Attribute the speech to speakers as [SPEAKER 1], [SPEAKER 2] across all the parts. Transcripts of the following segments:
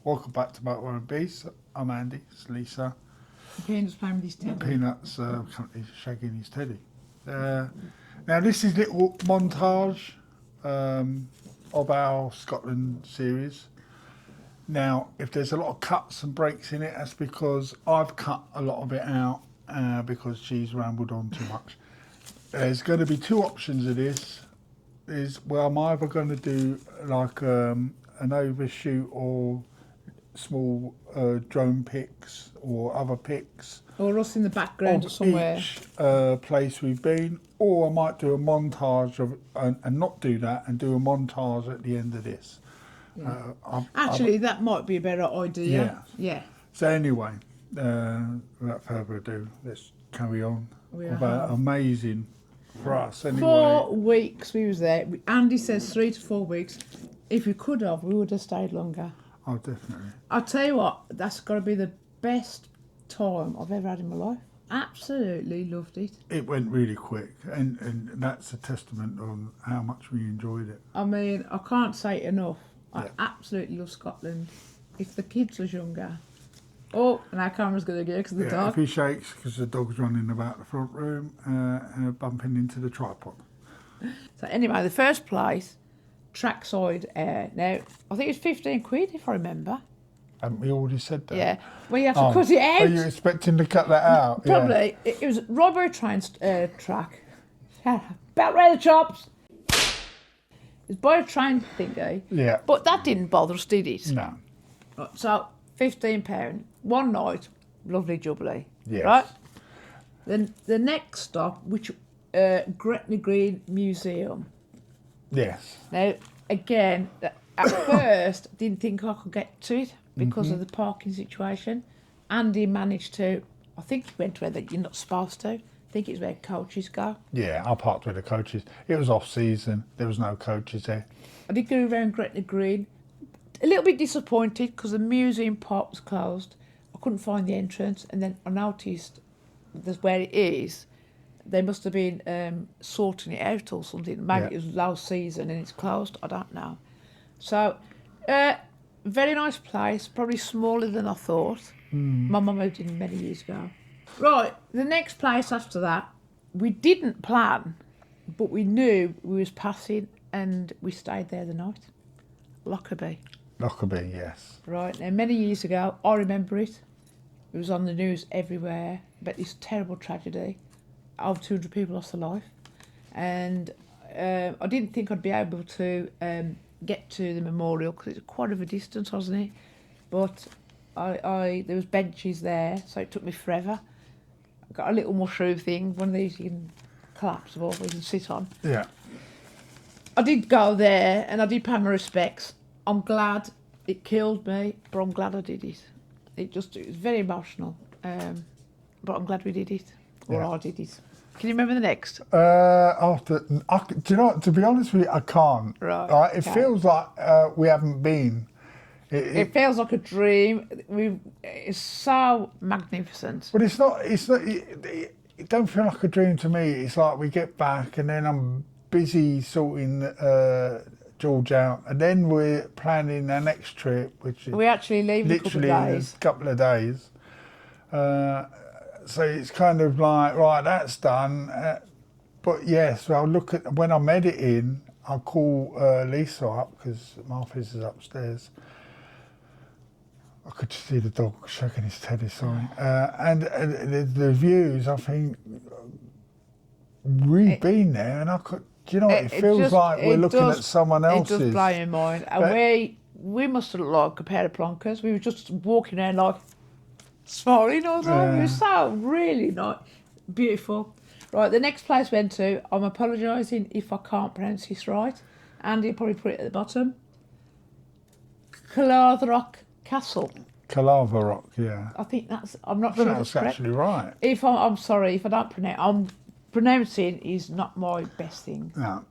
[SPEAKER 1] Welcome back to Motorway and Beast. I'm Andy, it's Lisa.
[SPEAKER 2] Peanut's playing with his teddy.
[SPEAKER 1] Peanut's currently shagging his teddy. Now this is a little montage of our Scotland series. Now, if there's a lot of cuts and breaks in it, that's because I've cut a lot of it out because she's rambled on too much. There's going to be two options of this. I'm either going to do like an overshoot or small drone pics or other pics.
[SPEAKER 2] Or us in the background or somewhere.
[SPEAKER 1] Each place we've been, or I might do a montage of and not do that and do a montage at the end of this.
[SPEAKER 2] Yeah. Actually, that might be a better idea. Yeah.
[SPEAKER 1] So anyway, without further ado, let's carry on. Amazing for us. Anyway.
[SPEAKER 2] 4 weeks we was there. Andy says 3 to 4 weeks. If we could have, we would have stayed longer.
[SPEAKER 1] Oh, definitely.
[SPEAKER 2] I'll tell you what, that's got to be the best time I've ever had in my life. Absolutely loved it.
[SPEAKER 1] It went really quick, and that's a testament on how much we enjoyed it.
[SPEAKER 2] I mean, I can't say it enough. I absolutely love Scotland. If the kids was younger... Oh, and our camera's going to go because of the dog.
[SPEAKER 1] If he shakes because the dog's running about the front room and bumping into the tripod.
[SPEAKER 2] So anyway, the first place, trackside air. Now, I think it's 15 quid if I remember.
[SPEAKER 1] Haven't we already said that?
[SPEAKER 2] Yeah. Well, you have to cut it out.
[SPEAKER 1] Are you expecting to cut that out?
[SPEAKER 2] Probably. Yeah. It was right by a train track. About where the chops. It's by a train thingy.
[SPEAKER 1] Yeah.
[SPEAKER 2] But that didn't bother us, did it?
[SPEAKER 1] No.
[SPEAKER 2] Right, so, £15, 1 night, lovely jubbly.
[SPEAKER 1] Yes.
[SPEAKER 2] Right? Then the next stop, which Gretna Green Museum.
[SPEAKER 1] Yes.
[SPEAKER 2] Now, again, at first, didn't think I could get to it because of the parking situation. Andy managed to, I think he went where you're not supposed to. I think it's where coaches go.
[SPEAKER 1] Yeah, I parked with the coaches. It was off season. There was no coaches there.
[SPEAKER 2] I did go around Gretna Green. A little bit disappointed because the museum part was closed. I couldn't find the entrance, and then I noticed that's where it is. They must have been sorting it out or something. Maybe it was low season and it's closed. I don't know. So, very nice place. Probably smaller than I thought. My mum moved in many years ago. Right, the next place after that, we didn't plan, but we knew we was passing, and we stayed there the night. Lockerbie.
[SPEAKER 1] Lockerbie, yes.
[SPEAKER 2] Right, now many years ago, I remember it. It was on the news everywhere about this terrible tragedy. Over 200 people lost their life. And I didn't think I'd be able to get to the memorial because it's quite of a distance, wasn't it? But there was benches there, so it took me forever. I got a little mushroom thing, one of these you can collapse or you can sit on.
[SPEAKER 1] Yeah.
[SPEAKER 2] I did go there and I did pay my respects. I'm glad it killed me, but I'm glad I did it. It was very emotional, but I'm glad we did it, or I did it. Can you remember the next?
[SPEAKER 1] Do you know? To be honest with you, I can't.
[SPEAKER 2] Right.
[SPEAKER 1] It feels like we haven't been.
[SPEAKER 2] It feels like a dream. It's so magnificent.
[SPEAKER 1] But it's not. It don't feel like a dream to me. It's like we get back and then I'm busy sorting George out, and then we're planning our next trip, which is
[SPEAKER 2] we actually leave in a
[SPEAKER 1] couple of days. So it's kind of like, right, that's done. But yes, I'll look at when I'm editing. I'll call Lisa up because Martha's is upstairs. I could see the dog shaking his teddy, sorry. And the views, I think, we've been there, and I could. Do you know what? It feels like we're looking at someone else's.
[SPEAKER 2] It does blow your mind. And we must have looked like a pair of plonkers. We were just walking around like smiling all the time. It was so really nice, beautiful. Right, the next place we went to, I'm apologising if I can't pronounce this right. Andy will probably put it at the bottom. Urquhart Castle.
[SPEAKER 1] Urquhart, yeah.
[SPEAKER 2] I think that's. I'm not sure.
[SPEAKER 1] That's actually right.
[SPEAKER 2] I'm sorry if I don't pronounce. Pronouncing is not my best thing.
[SPEAKER 1] No.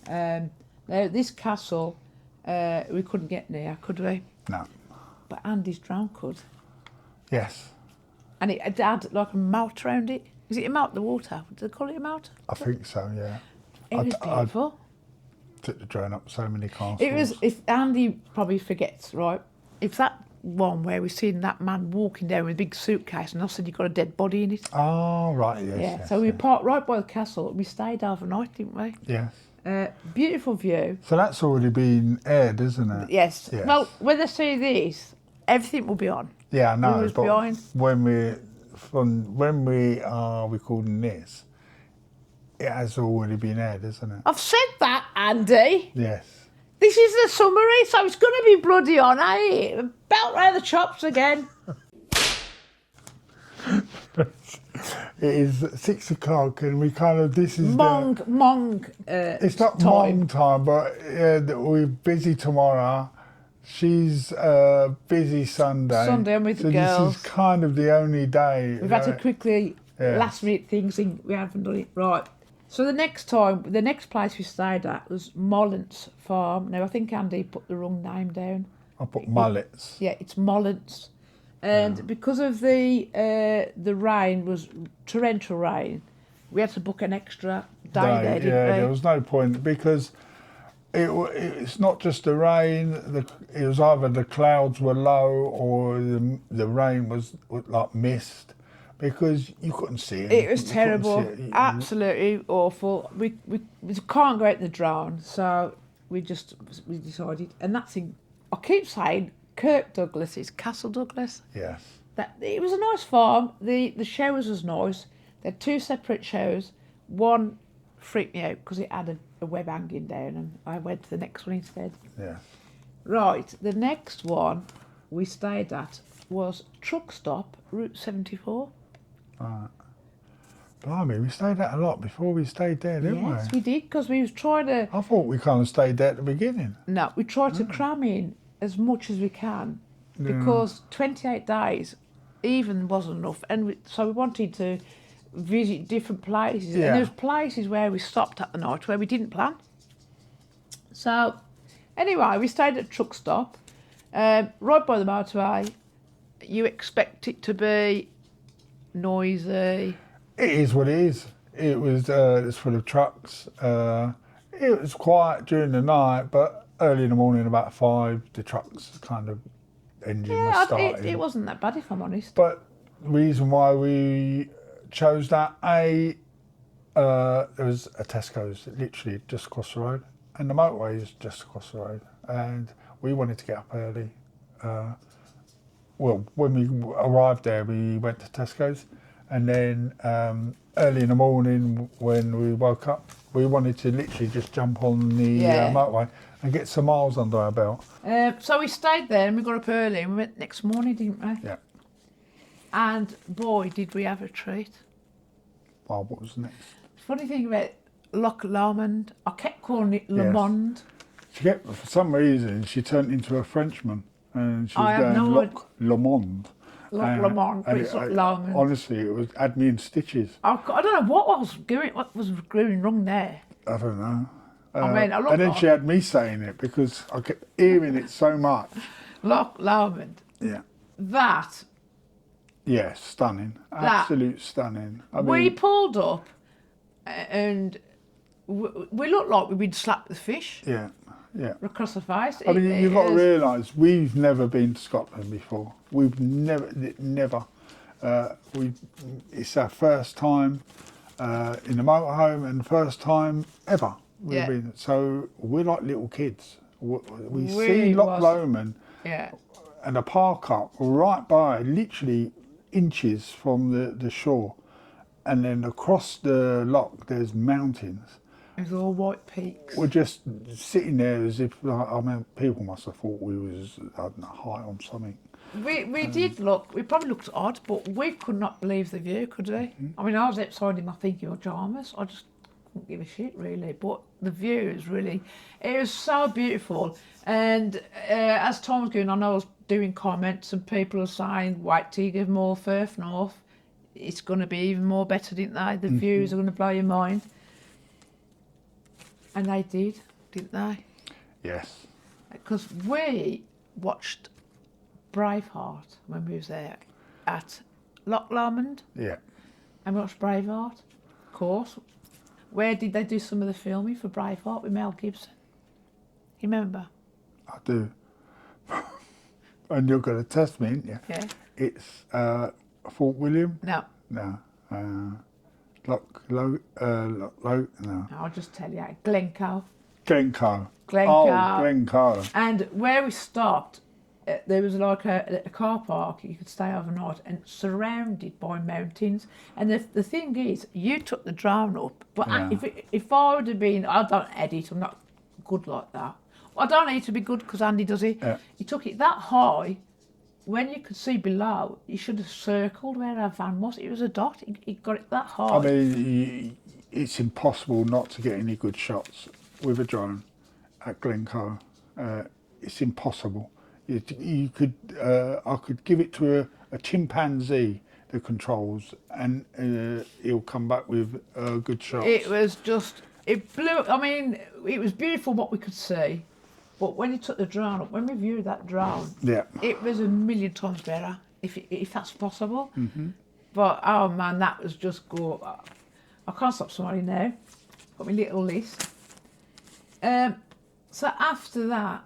[SPEAKER 2] Now this castle, we couldn't get near, could we?
[SPEAKER 1] No.
[SPEAKER 2] But Andy's drone could.
[SPEAKER 1] Yes.
[SPEAKER 2] And it had like a moat around it. Is it a moat? The water? Do they call it a moat?
[SPEAKER 1] I think so. Yeah.
[SPEAKER 2] It was beautiful.
[SPEAKER 1] I took the drone up so many castles.
[SPEAKER 2] It was. If Andy probably forgets, right? If that one where we seen that man walking down with a big suitcase, and I said, "You got a dead body in it."
[SPEAKER 1] Oh, right, yes.
[SPEAKER 2] Yeah.
[SPEAKER 1] yes,
[SPEAKER 2] So we
[SPEAKER 1] yes.
[SPEAKER 2] parked right by the castle. We stayed overnight, didn't we?
[SPEAKER 1] Yes.
[SPEAKER 2] Beautiful view.
[SPEAKER 1] So that's already been aired, isn't it?
[SPEAKER 2] Yes.
[SPEAKER 1] Yes.
[SPEAKER 2] Well, when they see this, everything will be on.
[SPEAKER 1] Yeah, I know,
[SPEAKER 2] was
[SPEAKER 1] but
[SPEAKER 2] behind.
[SPEAKER 1] when we are recording this, it has already been aired, isn't it?
[SPEAKER 2] I've said that, Andy.
[SPEAKER 1] Yes.
[SPEAKER 2] This is the summary, so it's going to be bloody on, eh? Belt round the chops again.
[SPEAKER 1] It is 6 o'clock, and we kind of this is
[SPEAKER 2] Mong.
[SPEAKER 1] it's not
[SPEAKER 2] time.
[SPEAKER 1] Mong time, but we're busy tomorrow. She's busy Sunday.
[SPEAKER 2] Sunday, I'm with
[SPEAKER 1] so
[SPEAKER 2] the girls.
[SPEAKER 1] This is kind of the only day.
[SPEAKER 2] We've had to quickly
[SPEAKER 1] Yeah.
[SPEAKER 2] last minute things. We haven't done it right. So the next place we stayed at was Mollants Farm. Now I think Andy put the wrong name down.
[SPEAKER 1] I put mullets.
[SPEAKER 2] Yeah, it's Mollants, and because of the rain was torrential rain, we had to book an extra day there, didn't we?
[SPEAKER 1] There was no point because it's not just the rain. It was either the clouds were low or the rain was like mist, because you couldn't see it.
[SPEAKER 2] It was terrible, absolutely awful. We can't go out in the drone, so we decided, and that's in. I keep saying Kirk Douglas is Castle Douglas.
[SPEAKER 1] Yes.
[SPEAKER 2] That it was a nice farm. The showers was nice. They had 2 separate showers. One freaked me out because it had a web hanging down, and I went to the next one instead.
[SPEAKER 1] Yeah.
[SPEAKER 2] Right, the next one we stayed at was Truck Stop, Route 74.
[SPEAKER 1] Right. Blimey, we stayed at a lot before we stayed there, didn't
[SPEAKER 2] Yes,
[SPEAKER 1] we?
[SPEAKER 2] we did, because we was trying to.
[SPEAKER 1] I thought we kind of stayed there at the beginning.
[SPEAKER 2] No, we tried to cram in as much as we can, because 28 days even wasn't enough, and so we wanted to visit different places, and there was places where we stopped at the night where we didn't plan. So anyway, we stayed at Truck Stop, right by the motorway. You expect it to be noisy.
[SPEAKER 1] It is what it is. It was it's full of trucks. It was quiet during the night, but early in the morning, about 5, the trucks kind of engine was starting.
[SPEAKER 2] It wasn't that bad, if I'm honest.
[SPEAKER 1] But the reason why we chose that, there was a Tesco's literally just across the road, and the motorway is just across the road, and we wanted to get up early. Well, when we arrived there, we went to Tesco's, and then early in the morning when we woke up, we wanted to literally just jump on the motorway and get some miles under our belt.
[SPEAKER 2] So we stayed there, and we got up early, and we went next morning, didn't we?
[SPEAKER 1] Yeah.
[SPEAKER 2] And boy, did we have a treat.
[SPEAKER 1] Well, what was next?
[SPEAKER 2] Funny thing about Loch Lomond, I kept calling it Lomond.
[SPEAKER 1] For some reason, she turned into a Frenchman, and she was going Loch Lomond.
[SPEAKER 2] Loch Lomond, but it's Loch Lomond.
[SPEAKER 1] Honestly, it had me in stitches.
[SPEAKER 2] I don't know what was going wrong there.
[SPEAKER 1] I don't know.
[SPEAKER 2] And
[SPEAKER 1] then she had me saying it because I kept hearing it so much.
[SPEAKER 2] Loch Lomond.
[SPEAKER 1] Yeah.
[SPEAKER 2] That.
[SPEAKER 1] Yeah, stunning. Absolute stunning. I
[SPEAKER 2] We
[SPEAKER 1] mean,
[SPEAKER 2] pulled up, and we looked like we'd been slapped with fish.
[SPEAKER 1] Yeah.
[SPEAKER 2] Across the face.
[SPEAKER 1] I mean, you've got to realise we've never been to Scotland before. We've never. It's our first time in the motorhome, and first time ever we've been. So we're like little kids. We see Loch Lomond and a park up right by, literally inches from the shore, and then across the loch there's mountains.
[SPEAKER 2] It's all white peaks.
[SPEAKER 1] We're just sitting there as if, people must have thought we was, I don't know, high on something.
[SPEAKER 2] We did look, we probably looked odd, but we could not believe the view, could we? Mm-hmm. I mean, I was outside in my thinking pyjamas. I just couldn't give a shit, really. But the view is really, it was so beautiful. And as time was going on, I was doing comments, and people were saying, wait till you get more Firth North. It's going to be even more better, didn't they? The views are going to blow your mind. And they did, didn't they?
[SPEAKER 1] Yes.
[SPEAKER 2] Because we watched Braveheart when we was there at Loch Lomond.
[SPEAKER 1] Yeah.
[SPEAKER 2] And we watched Braveheart, of course. Where did they do some of the filming for Braveheart with Mel Gibson? You remember?
[SPEAKER 1] I do. And you're going to test me, aren't you?
[SPEAKER 2] Yeah.
[SPEAKER 1] It's Fort William.
[SPEAKER 2] No.
[SPEAKER 1] No. Loch no.
[SPEAKER 2] I'll just tell you. Glencoe.
[SPEAKER 1] Glencoe.
[SPEAKER 2] Glencoe.
[SPEAKER 1] Oh, Glencoe.
[SPEAKER 2] And where we stopped, there was like a car park you could stay overnight, and surrounded by mountains. And the thing is, you took the drone up, but if I would have been, I don't edit, I'm not good like that. I don't need to be good because Andy does it.
[SPEAKER 1] Yeah.
[SPEAKER 2] He took it that high. When you could see below, you should have circled where our van was. It was a dot. He got it that high.
[SPEAKER 1] I mean, it's impossible not to get any good shots with a drone at Glencoe. It's impossible. You could, I could give it to a chimpanzee, the controls, and he'll come back with good shots.
[SPEAKER 2] It was just, it blew. I mean, it was beautiful what we could see, but when you took the drone up, when we viewed that drone,
[SPEAKER 1] Yeah.
[SPEAKER 2] it was a million times better, if that's possible. Mm-hmm. But oh man, that was just good. I can't stop smiling now. Got my little list. So after that,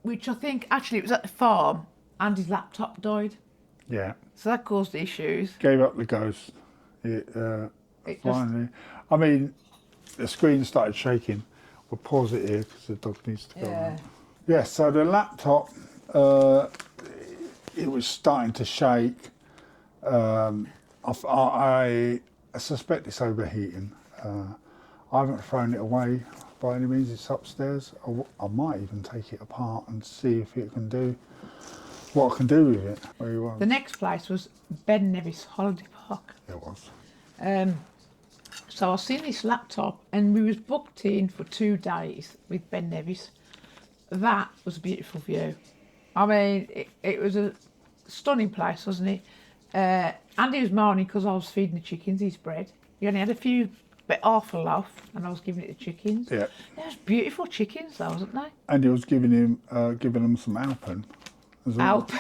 [SPEAKER 2] which I think actually it was at the farm, Andy's laptop died.
[SPEAKER 1] Yeah.
[SPEAKER 2] So that caused issues.
[SPEAKER 1] Gave up the ghost. Finally. I mean, the screen started shaking. We'll pause it here because the dog needs to go on. Yeah, so the laptop, it was starting to shake. I suspect it's overheating. I haven't thrown it away by any means. It's upstairs. I might even take it apart and see if it can do what I can do with it. Where you want.
[SPEAKER 2] The next place was Ben Nevis Holiday Park.
[SPEAKER 1] It was.
[SPEAKER 2] So I seen this laptop, and we was booked in for 2 days with Ben Nevis. That was a beautiful view. I mean, it was a stunning place, wasn't it? Andy was moaning because I was feeding the chickens his bread. He only had a few, but half a loaf, and I was giving it to chickens.
[SPEAKER 1] Yeah.
[SPEAKER 2] They was beautiful chickens, though, wasn't they?
[SPEAKER 1] And he was giving them some Alpen as well.
[SPEAKER 2] Alp.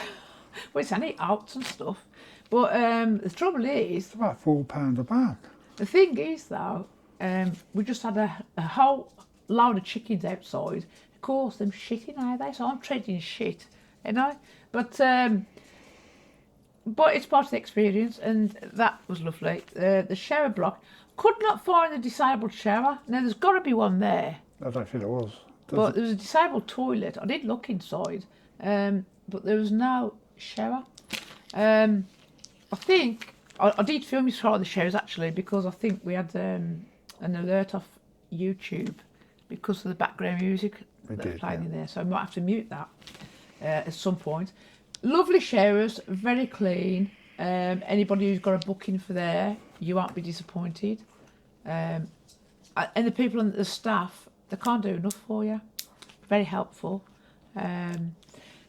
[SPEAKER 2] Well, it's only Alps and stuff. But the trouble is,
[SPEAKER 1] It's about £4 a bag.
[SPEAKER 2] the thing is, though, we just had a whole load of chickens outside. Of course, them shitting, are they? So I'm treading shit, you know. But it's part of the experience, and that was lovely. The shower block, could not find a disabled shower. Now, there's got to be one there.
[SPEAKER 1] I don't think it was.
[SPEAKER 2] But there was a disabled toilet. I did look inside, but there was no shower. I think I did film me trying the showers actually, because I think we had an alert off YouTube because of the background music that's playing in there. So I might have to mute that at some point. Lovely showers, very clean. Anybody who's got a booking for there, you won't be disappointed. And the people and the staff, they can't do enough for you. Very helpful.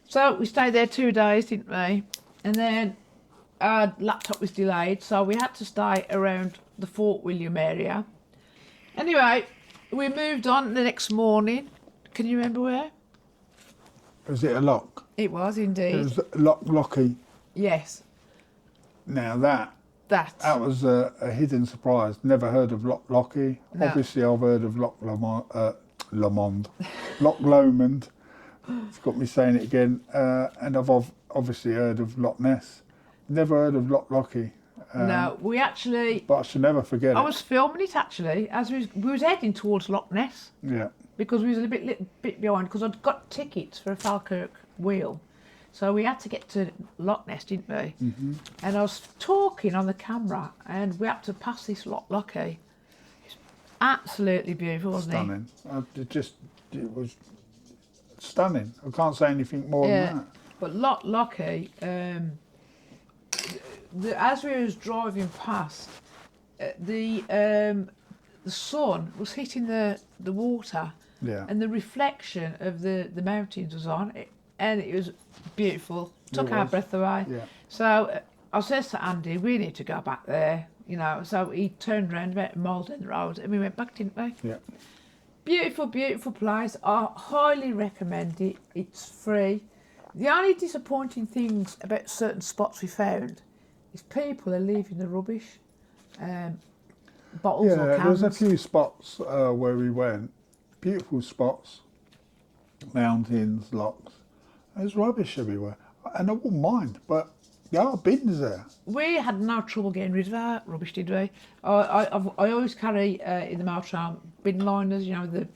[SPEAKER 2] So we stayed there 2 days, didn't we? And then our laptop was delayed, so we had to stay around the Fort William area. Anyway, we moved on the next morning. Can you remember where?
[SPEAKER 1] Was it a lock?
[SPEAKER 2] It was indeed.
[SPEAKER 1] It was Loch Lochy.
[SPEAKER 2] Yes.
[SPEAKER 1] Now that
[SPEAKER 2] That.
[SPEAKER 1] was a hidden surprise. Never heard of Loch Lochy.
[SPEAKER 2] No.
[SPEAKER 1] Obviously, I've heard of Loch Lomond, Loch Lomond. It's got me saying it again. And I've obviously heard of Loch Ness. Never heard of Loch Lochy.
[SPEAKER 2] No, we actually.
[SPEAKER 1] But I should never forget
[SPEAKER 2] I
[SPEAKER 1] it.
[SPEAKER 2] was filming it actually as we was heading towards Loch Ness,
[SPEAKER 1] Yeah.
[SPEAKER 2] because we was a little bit behind, because I'd got tickets for a Falkirk Wheel. So we had to get to Loch Ness, didn't we? Mm-hmm. And I was talking on the camera, and we had to pass this Loch Lochy. It's absolutely beautiful, wasn't
[SPEAKER 1] Stunning. It was stunning. I can't say anything more than that.
[SPEAKER 2] But Loch Lochy, as we was driving past, the sun was hitting the water,
[SPEAKER 1] Yeah.
[SPEAKER 2] and the reflection of the mountains was on it, and it was beautiful. Took our breath away.
[SPEAKER 1] Yeah.
[SPEAKER 2] So I says to Andy, we need to go back there, you know. So he turned around about a mile down the road, and we went back, didn't we?
[SPEAKER 1] Yeah.
[SPEAKER 2] Beautiful, beautiful place. I highly recommend it. It's free. The only disappointing things about certain spots we found is people are leaving the rubbish, bottles or
[SPEAKER 1] Yeah,
[SPEAKER 2] cans.
[SPEAKER 1] there's a few spots where we went. Beautiful spots, mountains, lochs. There's rubbish everywhere, and I wouldn't mind, but there are bins there.
[SPEAKER 2] We had no trouble getting rid of our rubbish, did we? I always carry in the mail tram bin liners, you know, the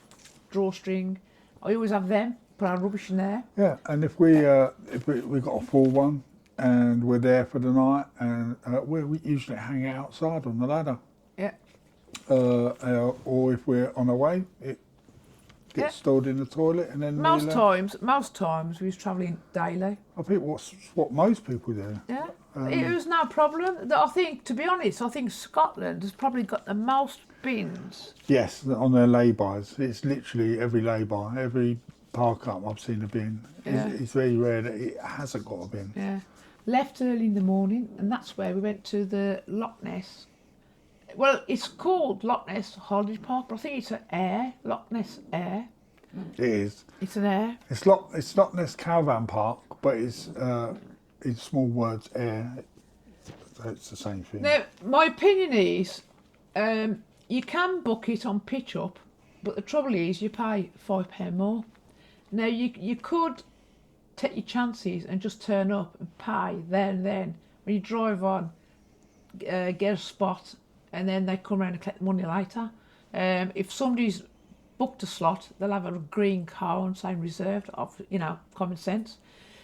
[SPEAKER 2] drawstring. I always have them. Put our rubbish in there.
[SPEAKER 1] Yeah, and if we got a full one and we're there for the night, and we usually hang out outside on the ladder.
[SPEAKER 2] Yeah.
[SPEAKER 1] Or if we're on our way, it gets stored in the toilet, and then
[SPEAKER 2] most times we was travelling daily.
[SPEAKER 1] I think what most people do.
[SPEAKER 2] Yeah. It was no problem. I think, to be honest, Scotland has probably got the most bins.
[SPEAKER 1] Yes, on their lay-bys. It's literally every lay-by, every park up I've seen a bin.
[SPEAKER 2] Yeah.
[SPEAKER 1] It's very rare that it hasn't got a bin.
[SPEAKER 2] Yeah. Left early in the morning, and that's where we went to the Loch Ness. Well, it's called Loch Ness Holiday Park, but I think it's an air, Loch Ness Air.
[SPEAKER 1] It is.
[SPEAKER 2] It's an air.
[SPEAKER 1] It's Loch Ness Caravan Park, but it's in small words air. So it's the same thing.
[SPEAKER 2] Now, my opinion is, you can book it on pitch up, but the trouble is you pay £5 more. Now, you could take your chances and just turn up and pay there and then. When you drive on, get a spot, and then they come around and collect the money later. If somebody's booked a slot, they'll have a green card saying reserved, of, you know, common sense.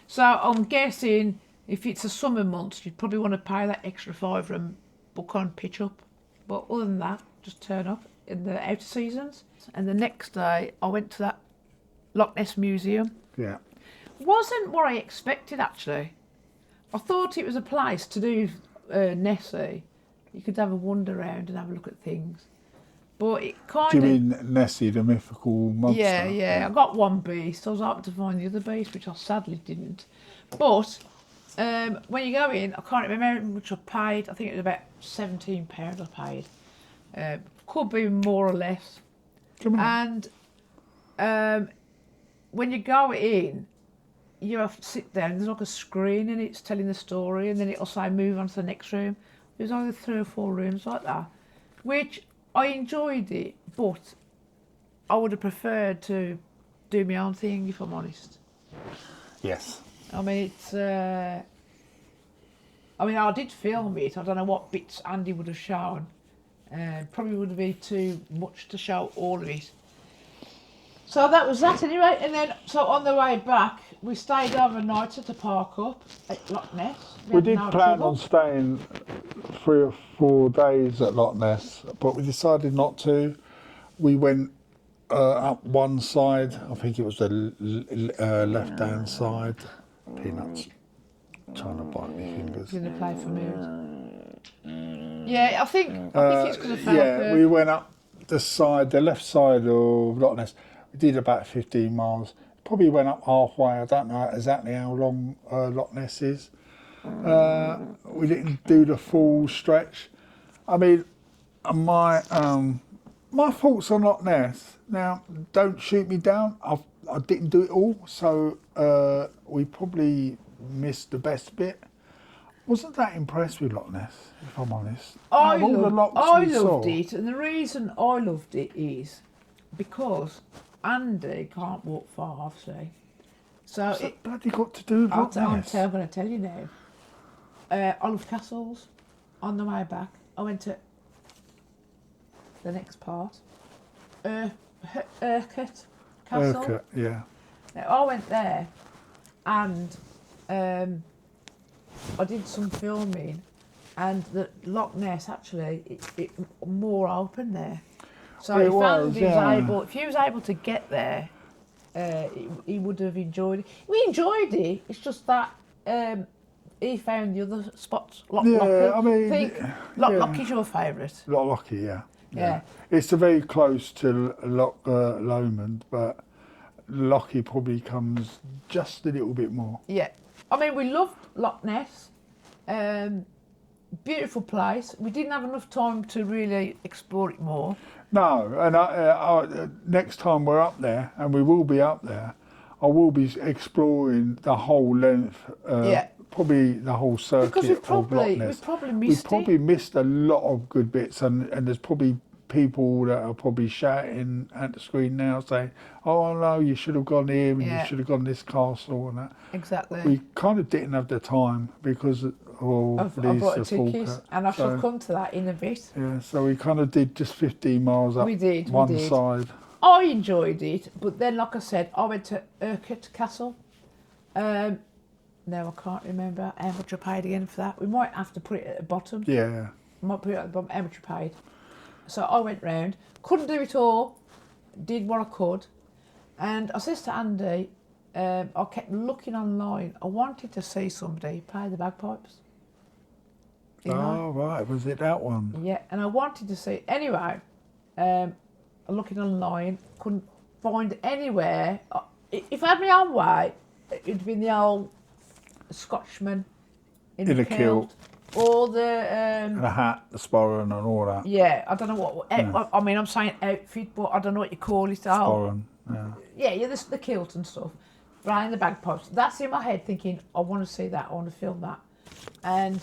[SPEAKER 2] So I'm guessing if it's a summer month, you'd probably want to pay that extra £5 and book on pitch up. But other than that, just turn up in the outer seasons. And the next day, I went to that Loch Ness Museum.
[SPEAKER 1] Yeah.
[SPEAKER 2] Wasn't what I expected, actually. I thought it was a place to do Nessie. You could have a wander around and have a look at things. But it kind of...
[SPEAKER 1] Do you mean Nessie, the mythical monster?
[SPEAKER 2] Yeah. I got one beast. I was hoping to find the other beast, which I sadly didn't. But when you go in, I can't remember how much I paid. I think it was about £17 I paid. Could be more or less. And when you go in, you have to sit there and there's like a screen and it's telling the story, and then it'll say move on to the next room. There's only 3 or 4 rooms like that, which I enjoyed it, but I would have preferred to do my own thing, if I'm honest.
[SPEAKER 1] Yes.
[SPEAKER 2] I mean, it's... I did film it. I don't know what bits Andy would have shown. Probably would have been too much to show all of it. So that was that anyway. And then, so on the way back, we stayed overnight at the park up at Loch Ness.
[SPEAKER 1] We did plan on staying 3 or 4 days at Loch Ness, but we decided not to. We went up one side, I think it was the left-hand side. Peanuts. Trying to bite my fingers.
[SPEAKER 2] Going to play for me. Yeah, I think it's because of Falkirk.
[SPEAKER 1] Yeah, we went up the left side of Loch Ness. We did about 15 miles. Probably went up halfway. I don't know exactly how long Loch Ness is. We didn't do the full stretch. I mean, my thoughts on Loch Ness. Now, don't shoot me down. I didn't do it all, so we probably missed the best bit. Wasn't that impressed with Loch Ness, if I'm honest.
[SPEAKER 2] I loved it, and the reason I loved it is because Andy can't walk far, obviously. So
[SPEAKER 1] what's that bloody got to do with Loch Ness?
[SPEAKER 2] I'm going to tell you now. I love castles. On the way back, I went to the next part. Urquhart Castle.
[SPEAKER 1] Urquhart, yeah.
[SPEAKER 2] Now, I went there, and I did some filming, and the Loch Ness actually it more open there. So if he was able to get there, he would have enjoyed it. We enjoyed it. It's just that he found the other spots. Loch Lochy.
[SPEAKER 1] I mean,
[SPEAKER 2] Loch Lochy's your favourite.
[SPEAKER 1] Loch Lochy,
[SPEAKER 2] Yeah.
[SPEAKER 1] It's very close to Loch Lomond, but Lochy probably comes just a little bit more.
[SPEAKER 2] Yeah. I mean, we loved Loch Ness. Beautiful place. We didn't have enough time to really explore it more.
[SPEAKER 1] No, and next time we're up there, and we will be up there, I will be exploring the whole length, probably the whole circuit
[SPEAKER 2] because
[SPEAKER 1] of Loch Ness.
[SPEAKER 2] We probably missed
[SPEAKER 1] a lot of good bits, and there's probably people that are probably shouting at the screen now saying, oh no, you should have gone here and you
[SPEAKER 2] Yeah.
[SPEAKER 1] should have gone this castle and that.
[SPEAKER 2] Exactly.
[SPEAKER 1] We kind of didn't have the time because of
[SPEAKER 2] I bought a
[SPEAKER 1] these
[SPEAKER 2] ticket,
[SPEAKER 1] Falkirk.
[SPEAKER 2] and I shall
[SPEAKER 1] So,
[SPEAKER 2] come to that in a bit.
[SPEAKER 1] yeah, so we kind of did just 15 miles up
[SPEAKER 2] We did.
[SPEAKER 1] one side.
[SPEAKER 2] I enjoyed it, but then, like I said, I went to Urquhart Castle. Now I can't remember how much I paid again for that. We might have to put it at the bottom.
[SPEAKER 1] Yeah.
[SPEAKER 2] Might put it at the bottom, how much I paid. So I went round, couldn't do it all, did what I could. And I says to Andy, I kept looking online. I wanted to see somebody play the bagpipes. You know?
[SPEAKER 1] Oh, right. Was it that one?
[SPEAKER 2] Yeah, and I wanted to see. Anyway, looking online, couldn't find anywhere. If I had my own way, it'd been the old Scotchman in
[SPEAKER 1] a kilt.
[SPEAKER 2] or the
[SPEAKER 1] And a hat, the sporran and all that.
[SPEAKER 2] yeah. I don't know what.
[SPEAKER 1] Yeah.
[SPEAKER 2] I mean, I'm saying outfit, but I don't know what you call it.
[SPEAKER 1] Sporran, yeah.
[SPEAKER 2] Yeah, the kilt and stuff. Playing the bagpipes. That's in my head, thinking I want to see that. I want to film that. And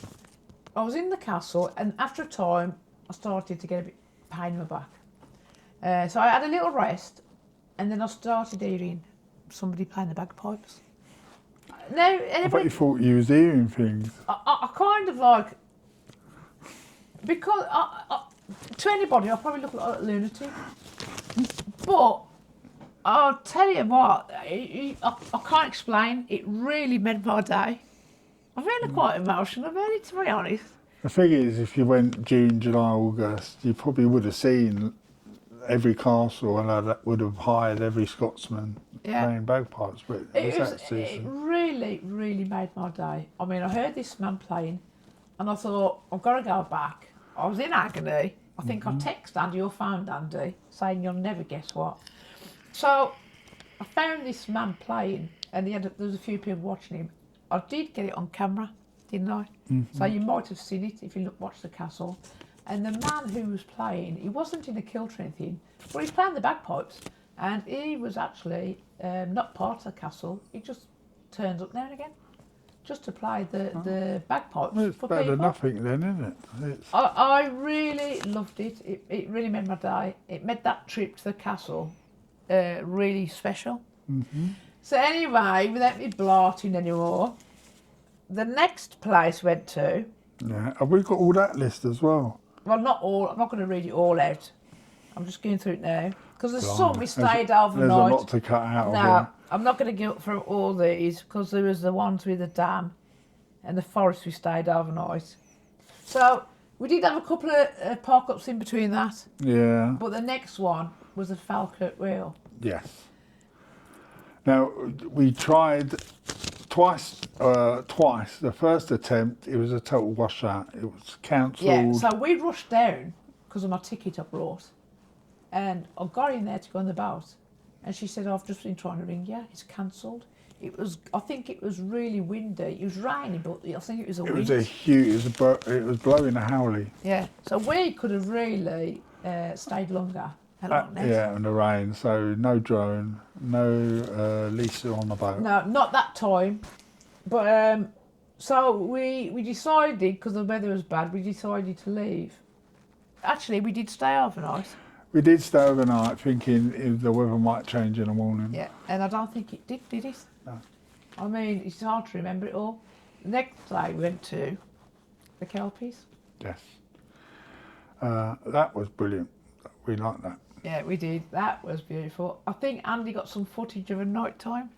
[SPEAKER 2] I was in the castle, and after a time, I started to get a bit pain in my back. So I had a little rest, and then I started hearing somebody playing the bagpipes. Now,
[SPEAKER 1] I bet
[SPEAKER 2] anybody,
[SPEAKER 1] you thought you was hearing things.
[SPEAKER 2] I kind of like, because to anybody, I'll probably look like a lunatic. But I'll tell you what, I can't explain. It really made my day. I'm really quite emotional about it, to be honest.
[SPEAKER 1] The thing is, if you went June, July, August, you probably would have seen every castle and would have hired every Scotsman playing bagpipes. But it was that
[SPEAKER 2] It
[SPEAKER 1] season.
[SPEAKER 2] really, really made my day. I mean, I heard this man playing, and I thought, I've got to go back. I was in agony. I think I texted Andy or found Andy, saying you'll never guess what. So I found this man playing, and there was a few people watching him. I did get it on camera, didn't I? So you might have seen it if you watched the castle. And the man who was playing, he wasn't in a kilt or anything, but he was playing the bagpipes. And he was actually not part of the castle. He just turns up now and again, just to play the bagpipes
[SPEAKER 1] Well, it's
[SPEAKER 2] for
[SPEAKER 1] better
[SPEAKER 2] people.
[SPEAKER 1] than nothing then, isn't it? It's,
[SPEAKER 2] I really loved it. It really made my day. It made that trip to the castle really special. So anyway, without me blarting anymore, the next place we went to,
[SPEAKER 1] yeah. Have we got all that list as well?
[SPEAKER 2] well, not all, I'm not going to read it all out. I'm just going through it now. Because there's some we
[SPEAKER 1] There's
[SPEAKER 2] stayed
[SPEAKER 1] a
[SPEAKER 2] overnight.
[SPEAKER 1] lot to cut out of
[SPEAKER 2] No,
[SPEAKER 1] it.
[SPEAKER 2] I'm not going to go through all these, because there was the ones with the dam and the forest we stayed overnight. So we did have a couple of park-ups in between that,
[SPEAKER 1] Yeah.
[SPEAKER 2] but the next one was the Falkirk Wheel.
[SPEAKER 1] Yes. Now, we tried twice. The first attempt, it was a total washout. It was cancelled.
[SPEAKER 2] Yeah, so we rushed down because of my ticket I brought. And I got in there to go on the boat. And she said, I've just been trying to ring you. It's cancelled. I think it was really windy. It was raining, but I think it was a
[SPEAKER 1] It
[SPEAKER 2] wind.
[SPEAKER 1] was a huge, it was blowing a howly.
[SPEAKER 2] Yeah, so we could have really stayed longer at Loch Ness.
[SPEAKER 1] Yeah, and the rain. So no drone, no Lisa on the boat.
[SPEAKER 2] No, not that time. But so we decided, because the weather was bad, we decided to leave. Actually, we did stay overnight.
[SPEAKER 1] We did stay overnight thinking if the weather might change in the morning.
[SPEAKER 2] Yeah, and I don't think it did it?
[SPEAKER 1] No.
[SPEAKER 2] I mean, it's hard to remember it all. The next day we went to the Kelpies.
[SPEAKER 1] Yes. That was brilliant. We liked that.
[SPEAKER 2] Yeah, we did. That was beautiful. I think Andy got some footage of a night time.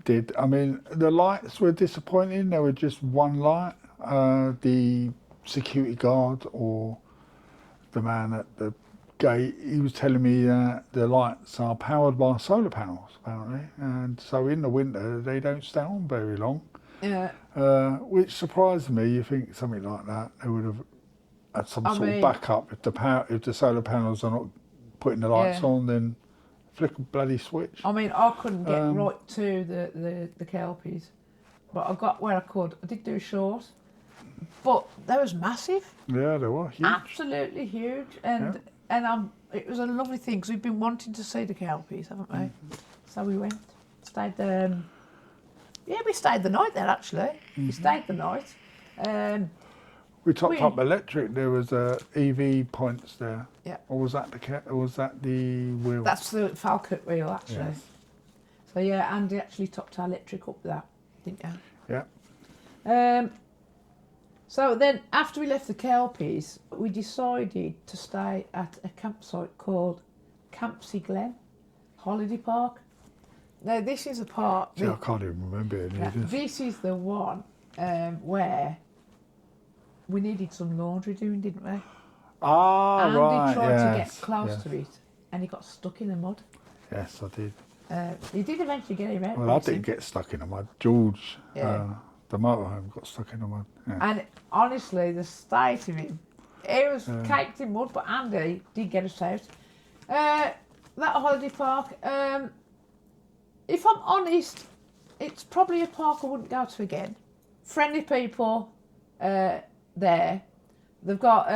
[SPEAKER 1] Did. I mean, the lights were disappointing. There was just one light. The security guard or the man at the gate, he was telling me that the lights are powered by solar panels, apparently. And so in the winter, they don't stay on very long.
[SPEAKER 2] Yeah.
[SPEAKER 1] Which surprised me. You think something like that, they would have had some sort of backup. If the solar panels are not putting the lights on, then flick a bloody switch.
[SPEAKER 2] I mean, I couldn't get right to the Kelpies, but I got where I could. I did do a short, but they was massive.
[SPEAKER 1] Yeah, they were huge.
[SPEAKER 2] Absolutely huge, and it was a lovely thing because we've been wanting to see the Kelpies, haven't we? So we went, stayed there. Yeah, we stayed the night there actually. We stayed the night.
[SPEAKER 1] We topped
[SPEAKER 2] We-
[SPEAKER 1] up electric. There was EV points there.
[SPEAKER 2] Yeah.
[SPEAKER 1] Or was that the wheel?
[SPEAKER 2] That's the Falkirk Wheel, actually.
[SPEAKER 1] Yes.
[SPEAKER 2] So yeah, Andy actually topped our electric up with that, didn't you?
[SPEAKER 1] Yeah.
[SPEAKER 2] So then, after we left the Kelpies, we decided to stay at a campsite called Campsie Glen Holiday Park. Now, this is a park.
[SPEAKER 1] See, I can't even remember any of this.
[SPEAKER 2] This is the one where we needed some laundry doing, didn't we?
[SPEAKER 1] Ah,
[SPEAKER 2] Andy
[SPEAKER 1] right.
[SPEAKER 2] tried to get
[SPEAKER 1] yes,
[SPEAKER 2] close
[SPEAKER 1] yes.
[SPEAKER 2] to it, and he got stuck in the mud.
[SPEAKER 1] Yes, I did.
[SPEAKER 2] He did eventually get him out.
[SPEAKER 1] Well, I
[SPEAKER 2] bless him.
[SPEAKER 1] didn't get stuck in the mud. George,
[SPEAKER 2] Yeah.
[SPEAKER 1] the motorhome, got stuck in the mud. Yeah.
[SPEAKER 2] And honestly, the state of him, he was caked in mud, but Andy did get us out. That holiday park, if I'm honest, it's probably a park I wouldn't go to again. Friendly people there. They've got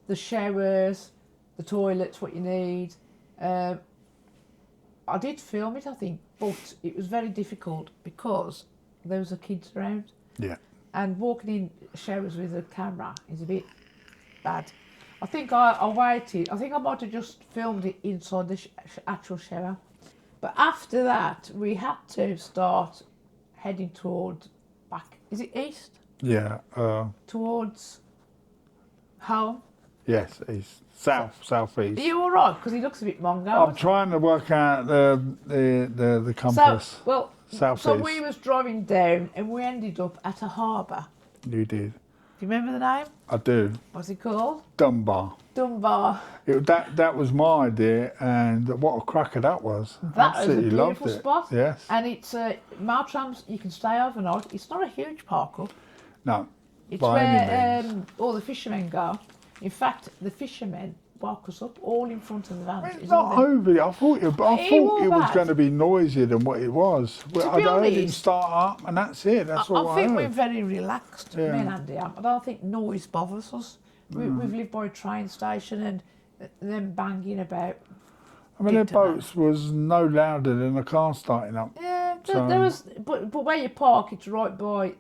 [SPEAKER 2] the showers, the toilets, what you need. I did film it, I think, but it was very difficult because there was the kids around.
[SPEAKER 1] Yeah.
[SPEAKER 2] And walking in showers with a camera is a bit bad. I think I waited. I think I might have just filmed it inside the actual shower. But after that, we had to start heading towards back. Is it east?
[SPEAKER 1] Yeah.
[SPEAKER 2] Towards home.
[SPEAKER 1] Yes, east. Southeast.
[SPEAKER 2] Are you all right? Because he looks a bit mongo.
[SPEAKER 1] I'm trying to work out the compass.
[SPEAKER 2] So, well,
[SPEAKER 1] Southeast.
[SPEAKER 2] so we was driving down and we ended up at a harbour.
[SPEAKER 1] You did.
[SPEAKER 2] Do you remember the name?
[SPEAKER 1] I do.
[SPEAKER 2] What's it called?
[SPEAKER 1] Dunbar.
[SPEAKER 2] Dunbar.
[SPEAKER 1] That was my idea, and what a cracker that was.
[SPEAKER 2] That is a
[SPEAKER 1] Absolutely loved
[SPEAKER 2] beautiful
[SPEAKER 1] it.
[SPEAKER 2] spot.
[SPEAKER 1] Yes.
[SPEAKER 2] And it's mail trams, you can stay overnight. It's not a huge park up.
[SPEAKER 1] No.
[SPEAKER 2] It's
[SPEAKER 1] by any
[SPEAKER 2] where
[SPEAKER 1] means.
[SPEAKER 2] all the fishermen go. In fact, the fishermen walk us up all in front of the vans.
[SPEAKER 1] It's not overly. I thought it
[SPEAKER 2] wasn't
[SPEAKER 1] was
[SPEAKER 2] bad.
[SPEAKER 1] going to be noisier than what it was. Well,
[SPEAKER 2] be
[SPEAKER 1] I heard him
[SPEAKER 2] honest,
[SPEAKER 1] start up, and that's it. That's all
[SPEAKER 2] I
[SPEAKER 1] I
[SPEAKER 2] think
[SPEAKER 1] heard.
[SPEAKER 2] we're very relaxed,
[SPEAKER 1] Yeah.
[SPEAKER 2] me and Andy. I don't think noise bothers us. We've lived by a train station and them banging about.
[SPEAKER 1] I mean, their
[SPEAKER 2] did to that.
[SPEAKER 1] boats was no louder than a car starting up.
[SPEAKER 2] Yeah,
[SPEAKER 1] So-
[SPEAKER 2] there was, but where you park, it's right by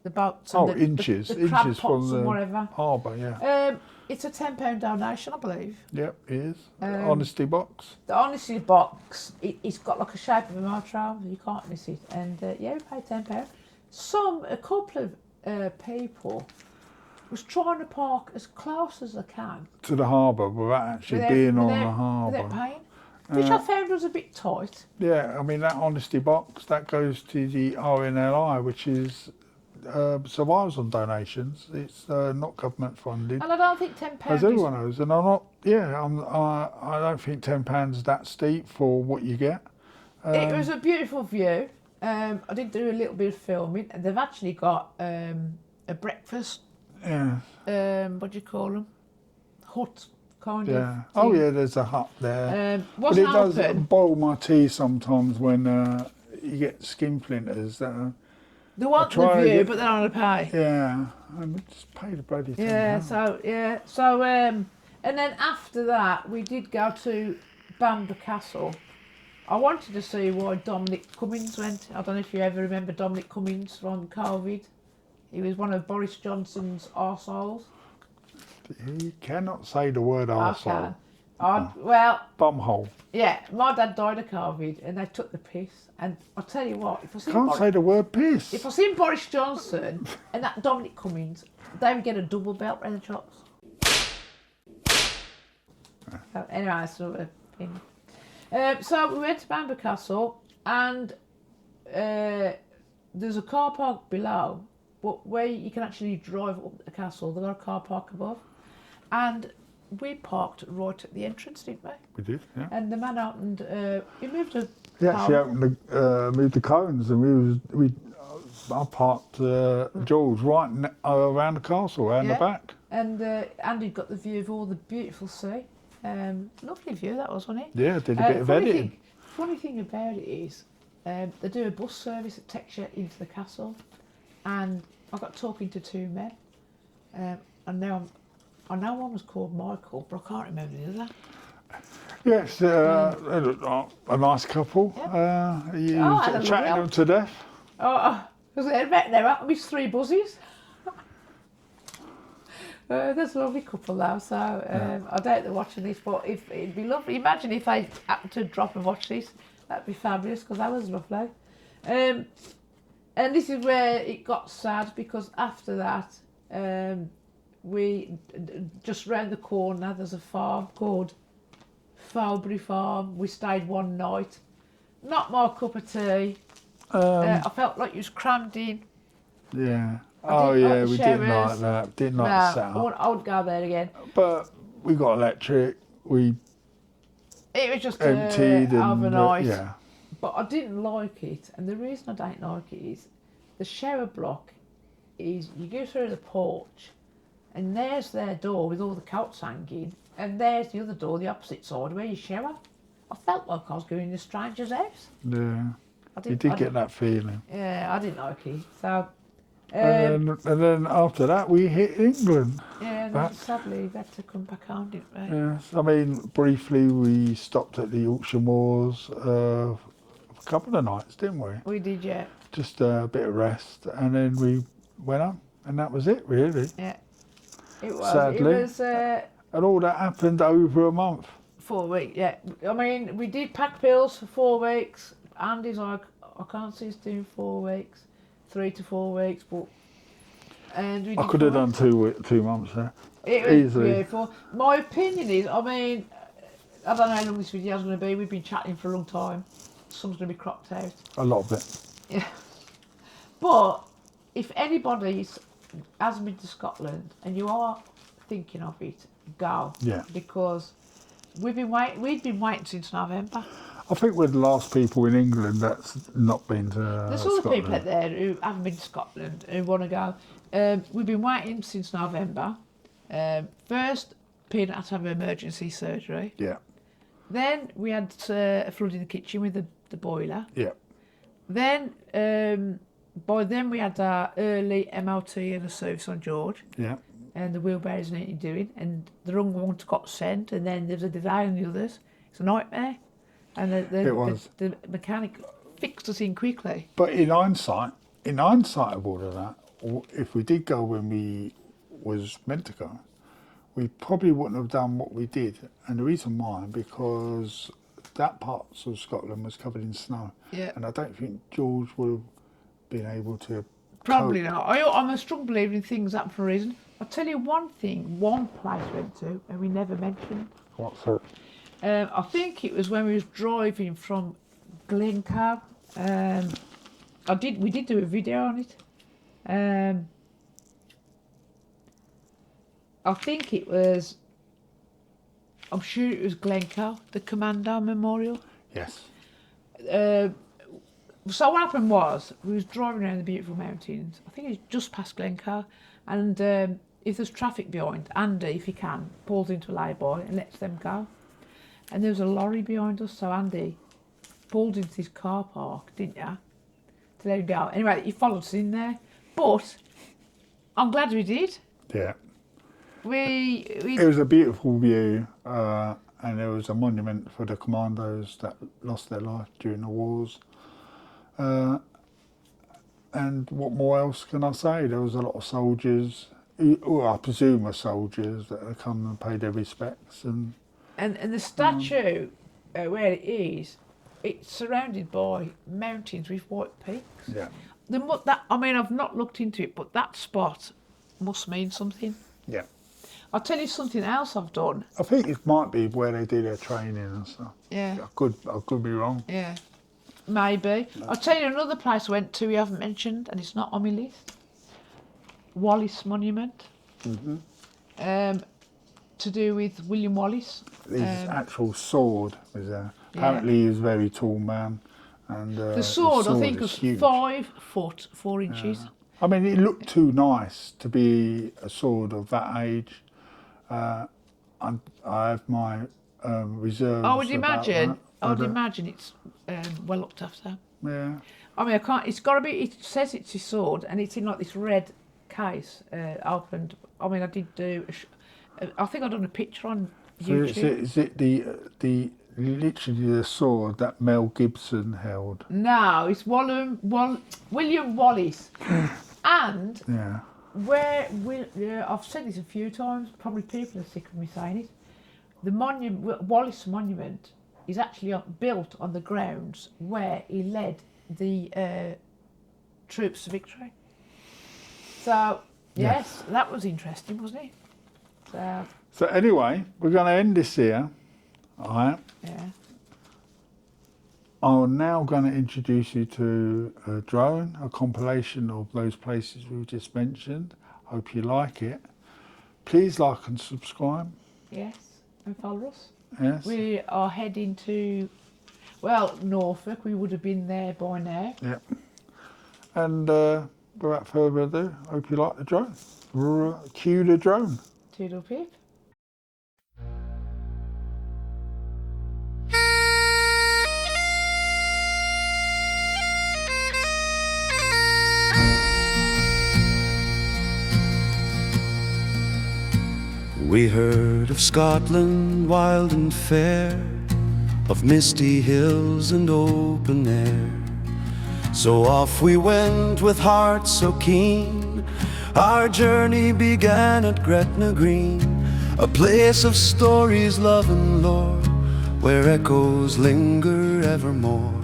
[SPEAKER 2] the boats. And
[SPEAKER 1] Oh, inches,
[SPEAKER 2] the crab
[SPEAKER 1] inches from
[SPEAKER 2] pots and
[SPEAKER 1] the
[SPEAKER 2] whatever.
[SPEAKER 1] harbour, yeah.
[SPEAKER 2] It's a £10 donation, I believe.
[SPEAKER 1] Yep, it is.
[SPEAKER 2] Um,
[SPEAKER 1] Honesty box.
[SPEAKER 2] The honesty box, it's got like a shape of a marshmallow, you can't miss it. And yeah, we paid £10. A couple of people was trying to park as close as they can
[SPEAKER 1] To the harbour without actually being on the harbour.
[SPEAKER 2] without paying, which I found was a bit tight.
[SPEAKER 1] Yeah, I mean, that honesty box, that goes to the RNLI, which is survives on donations. It's not government funded,
[SPEAKER 2] And I don't think £10
[SPEAKER 1] as
[SPEAKER 2] is...
[SPEAKER 1] everyone knows. And I don't think £10 is that steep for what you get.
[SPEAKER 2] It was a beautiful view. I did do a little bit of filming. And they've actually got a breakfast,
[SPEAKER 1] Yeah,
[SPEAKER 2] what do you call them? Hut, kind of.
[SPEAKER 1] yeah.
[SPEAKER 2] thing.
[SPEAKER 1] Oh, yeah, there's a hut there. But
[SPEAKER 2] Wasn't
[SPEAKER 1] it does
[SPEAKER 2] open.
[SPEAKER 1] boil my tea sometimes when you get skin flinters.
[SPEAKER 2] They want the
[SPEAKER 1] try to
[SPEAKER 2] view,
[SPEAKER 1] get-
[SPEAKER 2] but they don't want to pay.
[SPEAKER 1] Yeah, I mean, just pay the bloody thing.
[SPEAKER 2] Yeah, so and then after that we did go to Bamburgh Castle. I wanted to see why Dominic Cummings went. I don't know if you ever remember Dominic Cummings from COVID. He was one of Boris Johnson's arseholes.
[SPEAKER 1] You cannot say the word arsehole.
[SPEAKER 2] Well,
[SPEAKER 1] Bumhole.
[SPEAKER 2] yeah, my dad died of COVID and they took the piss. And I'll tell you what, if
[SPEAKER 1] Can't say the word piss.
[SPEAKER 2] I seen Boris Johnson and that Dominic Cummings, they would get a double belt round the chops. So, anyway, sort of thing. So we went to Bamburgh Castle and there's a car park below, but where you can actually drive up the castle, they've got a car park above. And we parked right at the entrance, didn't we?
[SPEAKER 1] We did, yeah.
[SPEAKER 2] And the man opened, he moved a
[SPEAKER 1] He actually
[SPEAKER 2] car.
[SPEAKER 1] opened moved the cones, and I parked George right around the castle, around the
[SPEAKER 2] Yeah.
[SPEAKER 1] back.
[SPEAKER 2] And Andy got the view of all the beautiful sea. Lovely view that was, wasn't it?
[SPEAKER 1] Yeah, did a bit of
[SPEAKER 2] funny
[SPEAKER 1] editing.
[SPEAKER 2] Funny thing about it is, they do a bus service that takes you into the castle, and I got talking to two men, and now I know one was called Michael, but I can't remember the other.
[SPEAKER 1] Yes, they looked like a nice couple. You
[SPEAKER 2] Oh, I had a
[SPEAKER 1] chatting
[SPEAKER 2] lovely
[SPEAKER 1] them to death.
[SPEAKER 2] Oh, because they met there, we 3 buzzies. There's a lovely couple though, so I doubt they're watching this, but if it'd be lovely. Imagine if they happened to drop and watch this, that'd be fabulous because that was lovely. And this is where it got sad because after that, we just round the corner there's a farm called Falkirk Farm. We stayed one night. Not my cup of tea. I felt like you was crammed in.
[SPEAKER 1] Yeah.
[SPEAKER 2] We
[SPEAKER 1] didn't like that. Didn't like the setup.
[SPEAKER 2] I would go there again.
[SPEAKER 1] But we got electric. We
[SPEAKER 2] It was just
[SPEAKER 1] emptied and
[SPEAKER 2] overnight.
[SPEAKER 1] yeah.
[SPEAKER 2] But I didn't like it, and the reason I don't like it is the shower block is you go through the porch, and there's their door with all the coats hanging, and there's the other door, the opposite side where you shower. I felt like I was going in a stranger's house.
[SPEAKER 1] Yeah. You did get that feeling.
[SPEAKER 2] Yeah, I didn't like it. So.
[SPEAKER 1] And then after that, we hit England.
[SPEAKER 2] Yeah, and sadly, we had to come back home, didn't we?
[SPEAKER 1] Yes, I mean, briefly, we stopped at the Yorkshire Moors a couple of nights, didn't we?
[SPEAKER 2] We did, yeah.
[SPEAKER 1] Just a bit of rest, and then we went up, and that was it, really.
[SPEAKER 2] Yeah, it was.
[SPEAKER 1] Sadly.
[SPEAKER 2] It was.
[SPEAKER 1] And all that happened over a month.
[SPEAKER 2] 4 weeks, yeah. I mean, we did pack pills for 4 weeks. Andy's like, I can't see us doing 4 weeks. 3 to 4 weeks, but
[SPEAKER 1] I could have done 2 months there.
[SPEAKER 2] It was
[SPEAKER 1] easily.
[SPEAKER 2] beautiful. My opinion is, I mean, I don't know how long this video is going to be. We've been chatting for a long time. Some's going to be cropped out.
[SPEAKER 1] A lot of it.
[SPEAKER 2] Yeah. But if anybody hasn't been to Scotland and you are thinking of it, go.
[SPEAKER 1] Yeah.
[SPEAKER 2] Because we've been waiting since November.
[SPEAKER 1] I think we're the last people in England that's not been to
[SPEAKER 2] There's other
[SPEAKER 1] Scotland.
[SPEAKER 2] people out there who haven't been to Scotland who want to go. We've been waiting since November. First, Peter had to have emergency surgery.
[SPEAKER 1] Yeah.
[SPEAKER 2] Then we had a flood in the kitchen with the boiler.
[SPEAKER 1] Yeah.
[SPEAKER 2] Then, by then we had our early MOT and a service on George.
[SPEAKER 1] Yeah.
[SPEAKER 2] And the wheelbarrows needed doing. And the wrong one got sent. And then there's a delay on the others. It's a nightmare. And the mechanic fixed us in quickly.
[SPEAKER 1] But in hindsight of all of that, if we did go when we was meant to go, we probably wouldn't have done what we did. And the reason why, because that parts of Scotland was covered in snow.
[SPEAKER 2] Yeah.
[SPEAKER 1] And I don't think George would have been able to
[SPEAKER 2] Probably not. I'm a strong believer in things happen for a reason. I'll tell you one place we went to, and we never mentioned.
[SPEAKER 1] What's it?
[SPEAKER 2] I think it was when we was driving from Glencoe. We did do a video on it. I think it was. I'm sure it was Glencoe, the Commando Memorial.
[SPEAKER 1] Yes.
[SPEAKER 2] So what happened was we was driving around the beautiful mountains. I think it's just past Glencoe, and if there's traffic behind, Andy, if he can, pulls into a lay-by and lets them go. And there was a lorry behind us, so Andy pulled into his car park, didn't you? To let him go. Anyway, he followed us in there. But I'm glad we did.
[SPEAKER 1] Yeah.
[SPEAKER 2] It
[SPEAKER 1] was a beautiful view, and there was a monument for the commandos that lost their life during the wars. And what more else can I say? There was a lot of soldiers, who I presume were soldiers, that had come and paid their respects.
[SPEAKER 2] And the statue, where it is, it's surrounded by mountains with white peaks.
[SPEAKER 1] Yeah.
[SPEAKER 2] I've not looked into it, but that spot must mean something.
[SPEAKER 1] Yeah.
[SPEAKER 2] I'll tell you something else I've done.
[SPEAKER 1] I think it might be where they do their training and stuff.
[SPEAKER 2] Yeah.
[SPEAKER 1] I could be wrong.
[SPEAKER 2] Yeah. Maybe. No. I'll tell you another place I went to we haven't mentioned, and it's not on my list. Wallace Monument. Mm-hmm. To do with William Wallace.
[SPEAKER 1] His actual sword was there. Apparently he was a very tall man. And
[SPEAKER 2] the sword I think was
[SPEAKER 1] huge.
[SPEAKER 2] 5 foot 4 inches.
[SPEAKER 1] Yeah. I mean, it looked too nice to be a sword of that age. I have my reserves.
[SPEAKER 2] I would imagine.
[SPEAKER 1] I
[SPEAKER 2] would imagine it's well looked after.
[SPEAKER 1] Yeah.
[SPEAKER 2] I mean, I can't. It's got to be. It says it's his sword, and it's in like this red case, opened. I mean, I did do. I think I've done a picture on YouTube.
[SPEAKER 1] So is it the literally the sword that Mel Gibson held?
[SPEAKER 2] No, it's William Wallace, and
[SPEAKER 1] yeah.
[SPEAKER 2] I've said this a few times, probably people are sick of me saying it. The monument, Wallace Monument, is actually built on the grounds where he led the troops to victory. So, yes, that was interesting, wasn't it?
[SPEAKER 1] So anyway, we're going to end this here. All right.
[SPEAKER 2] Yeah.
[SPEAKER 1] I'm now going to introduce you to a drone, a compilation of those places we just mentioned. Hope you like it. Please like and subscribe.
[SPEAKER 2] Yes, and follow us.
[SPEAKER 1] Yes.
[SPEAKER 2] We are heading to, well, Norfolk. We would have been there by now.
[SPEAKER 1] Yep. And without further ado, hope you like the drone. Cue the drone.
[SPEAKER 2] Toodle pip.
[SPEAKER 3] We heard of Scotland wild and fair, of misty hills and open air. So off we went with hearts so keen. Our journey began at Gretna Green, a place of stories, love and lore, where echoes linger evermore.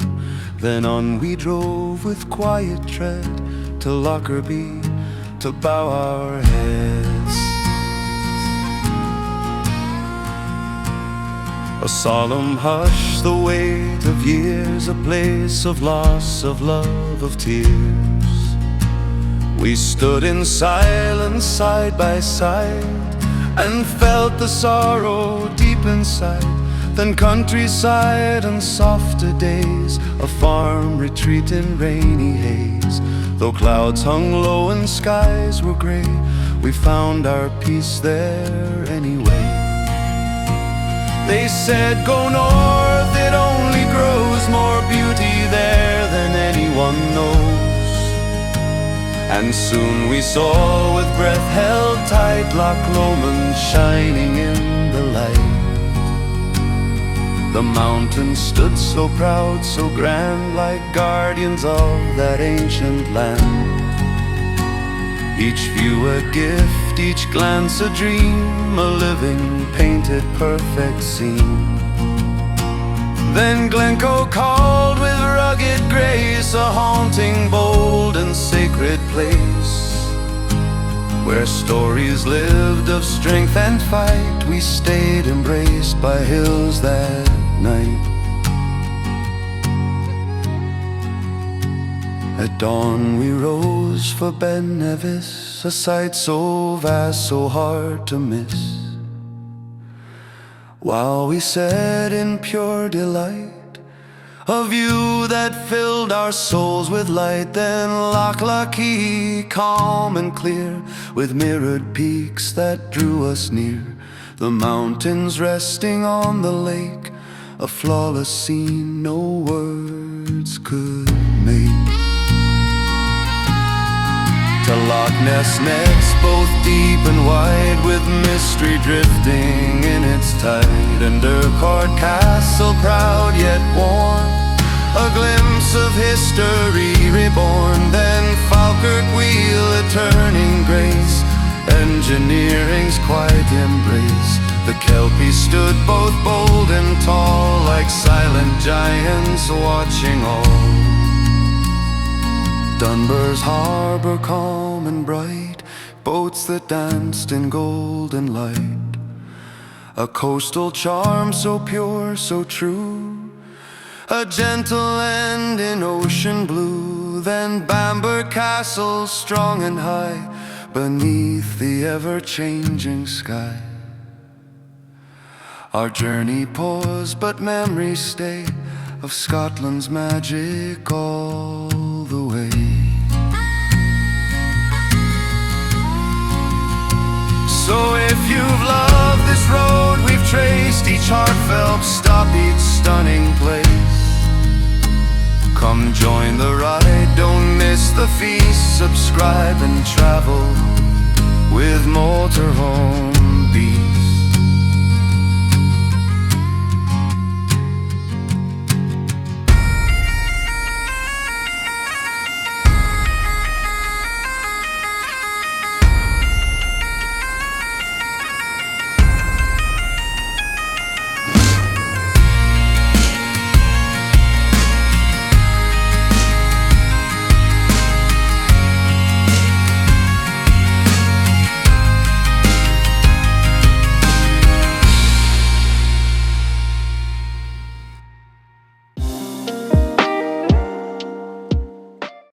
[SPEAKER 3] Then on we drove with quiet tread to Lockerbie to bow our heads. A solemn hush, the weight of years, a place of loss, of love, of tears. We stood in silence side by side and felt the sorrow deep inside. Then countryside and softer days, a farm retreat in rainy haze. Though clouds hung low and skies were grey, we found our peace there anyway. They said, go north, it only grows more beauty there than anyone knows. And soon we saw with breath held tight Loch Lomond shining in the light. The mountains stood so proud, so grand, like guardians of that ancient land. Each view a gift, each glance a dream, a living, painted, perfect scene. Then Glencoe called with rugged grace, a haunting, bold and sacred place, where stories lived of strength and fight. We stayed embraced by hills that night. At dawn we rose for Ben Nevis, a sight so vast, so hard to miss. While we sat in pure delight, a view that filled our souls with light. Then Loch Lochy, calm and clear, with mirrored peaks that drew us near. The mountains resting on the lake, a flawless scene no words could make. To Loch Ness next, both deep and wide, with mystery drifting in its tide. And Urquhart Castle, proud yet warm, a glimpse of history reborn. Then Falkirk Wheel, a turning grace, engineering's quiet embrace. The Kelpies stood both bold and tall, like silent giants watching all. Dunbar's Harbour, calm and bright, boats that danced in golden light. A coastal charm so pure, so true, a gentle end in ocean blue. Then Bamburgh Castle, strong and high, beneath the ever-changing sky. Our journey paused, but memories stay of Scotland's magic all the way. So if you've loved this road we've traced, each heartfelt stop, each stunning place, come join the ride, don't miss the feast. Subscribe and travel with Motorhome.